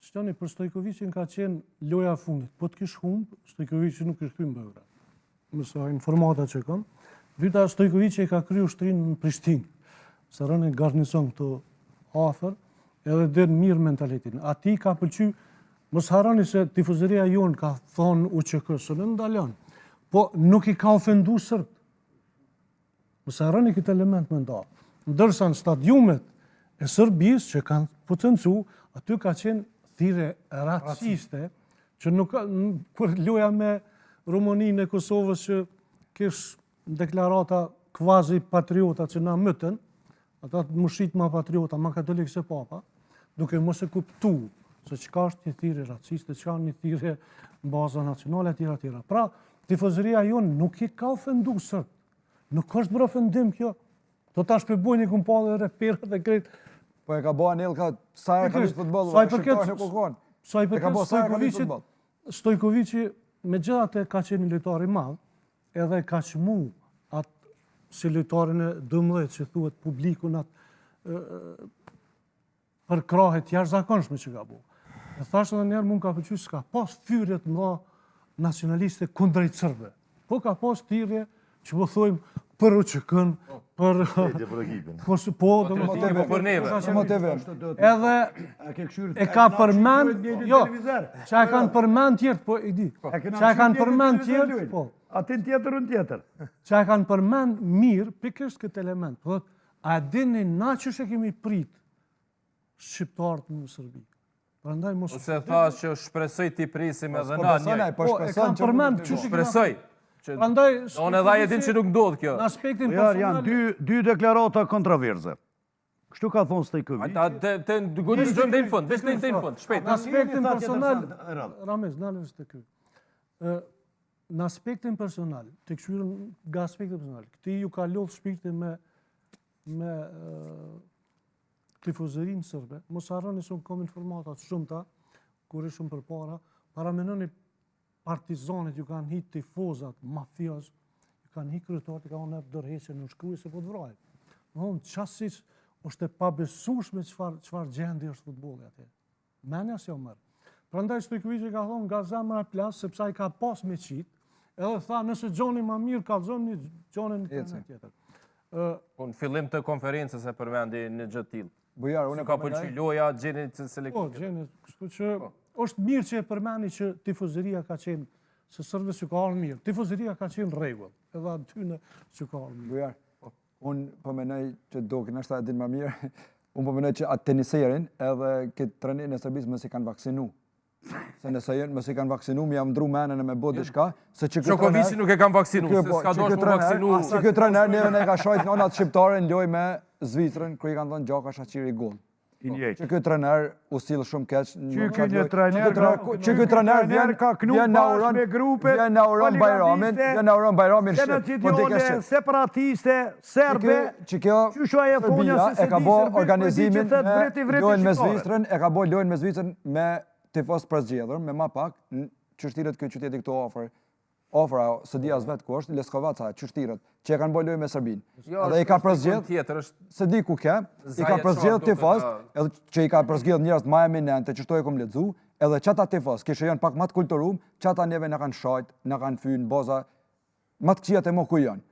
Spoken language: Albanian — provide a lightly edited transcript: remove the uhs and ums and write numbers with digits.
Shtoni, për Stojkovicin ka qenë loja fundit. Po të kish humbë, Stojkovicin nuk është kry mbëvra. Mësa informata që kam. Vyta Stojkovici ka kryu shtrinë në Prishtinë. Se rënë garnison këto afer, edhe dhe mirë mentalitin. A ti ka pëlqy, mos harani se tifozëria jonë ka thonë UÇK-së në ndalon, po nuk i ka ofendu Sërbët. Mos harani këtë element me nda. Ndërsa në stadiumet e Sërbisë që kanë potencu, aty ka qenë thirrje raciste, që nuk ka, për loja me Rumëninë e Kosovës që kish deklarata kvazi patriota që na mëtën, ata të mushit ma patriota, ma katolikë se papa, duke mos e kuptu se qka është një thirrje raciste, qka një thirrje në baza nacionale, etj. Pra, tifozëria jonë nuk i ka ofendu Sërbë. Nuk është bërë ofendim kjo. Do ta shpjegoj një kumpallë dhe reperat dhe krejt. Po e ka bëa Anelka sa e ka luajtur futboll, shqiptarë nuk u kon. Sa i përket Stojkovici megjithatë ka qenë një lojtar i madh, edhe ka çmu atë si lojtarin e 12 që thuhet publikun atë për krahet jashtëzakonshme që ka bu. E thashë edhe njerë mund ka pëlqyer s'ka pas thyrje të mëdha nacionaliste kundrejt Serbëve. Po ka pas thirrje që po thojmë për UÇK-n, për po, për neve. Edhe e ka përmend, jo, që e kanë përmend tjertë, po i di. Që e kanë përmend tjertë, po. Atin tjetër, unë tjetër. Që e kanë përmend mirë, pikërisht këtë element. Po, a dini na që kemi prit shqiptarët në Serbi. Prandaj mos. Ose thash që shpresoj ti prisim edhe na një. Po, e kanë përmend që shpresoj. Unë edhe e din që nuk ndodh kjo. Në aspektin personal. Janë dy deklarata kontroverse. Kështu ka thonë Stojkovic. Te godisëm deri në fund, veç deri në fund, shpejt. Në aspektin personal, Ramez, nalësh të ky. Në aspektin personal, të këshyrën nga aspektin personal, këti ju ka lodhë shpirtin me tifozërinë sërbe, mos harroni se unë kam informatat shumëta, kur ishëm përpara, paramenoni partizanit ju kanë hit tifozat, mafios, ju kanë hit kryetarët, ju kanë nërë dërheqe në shkruaj se po të vrajt. Në thonë, qasis është e pabesueshme çfarë gjendje është futbolli atje. Menja se o mërë. Prandaj Stojkovici ka thonë nga zemra plas, sepse ai ka pas me qit, edhe tha nëse gjoni ma mirë, ka zonë një gjoni në tjetër. Në fillim të konferencës e përmendi në gjë të tillë. Bujar, unë ka pëlqyer loja, gjenit selektiv. Po, gjenit, kështu që është mirë që e përmeni që tifozëria ka qenë, se Serbës që ka ardhur mirë. Tifozëria ka qenë rregull, edhe aty në që ka ardhur mirë. Bujar, unë po mendoj që dokin është din më mirë. Unë po mendoj që atë teniserin edhe këtë trenerin e Serbisë mos i kanë vaksinu. Se nëse janë mos i kanë vaksinu, më jam ndru menën e me bë diçka, se që Çokovici nuk e kanë vaksinu, se s'ka dashur me vaksinu. Se ky trener neve ne ka shojt në onat shqiptare në lojë me Zvicrën, kur i kanë dhënë Gjaka Shaqiri gol. Që ky trener u sill shumë keq. Që ky trener vjen na uron me grupe, vjen na uron Bajramin, po dikë separatiste serbe. Që kjo e ka bë organizimin lojën me Zvicrën, e ka bë lojën me Zvicrën me tifos për zgjedhur, me ma pak, çështiret këtë qyteti këto ofra, së di as vetë ku është, Leskovaca, çështiret, që e kanë bërë lojë me Serbinë. Edhe i ka përzgjedh, se di ku ke, i ka përzgjedh tifos, edhe që i ka përzgjedh njerëz më eminente, që shto e kom lexu, edhe çata tifos, kishë janë pak më të kulturum, çata neve na kanë shajt, na kanë fyn boza, më të këqijat e mo ku janë.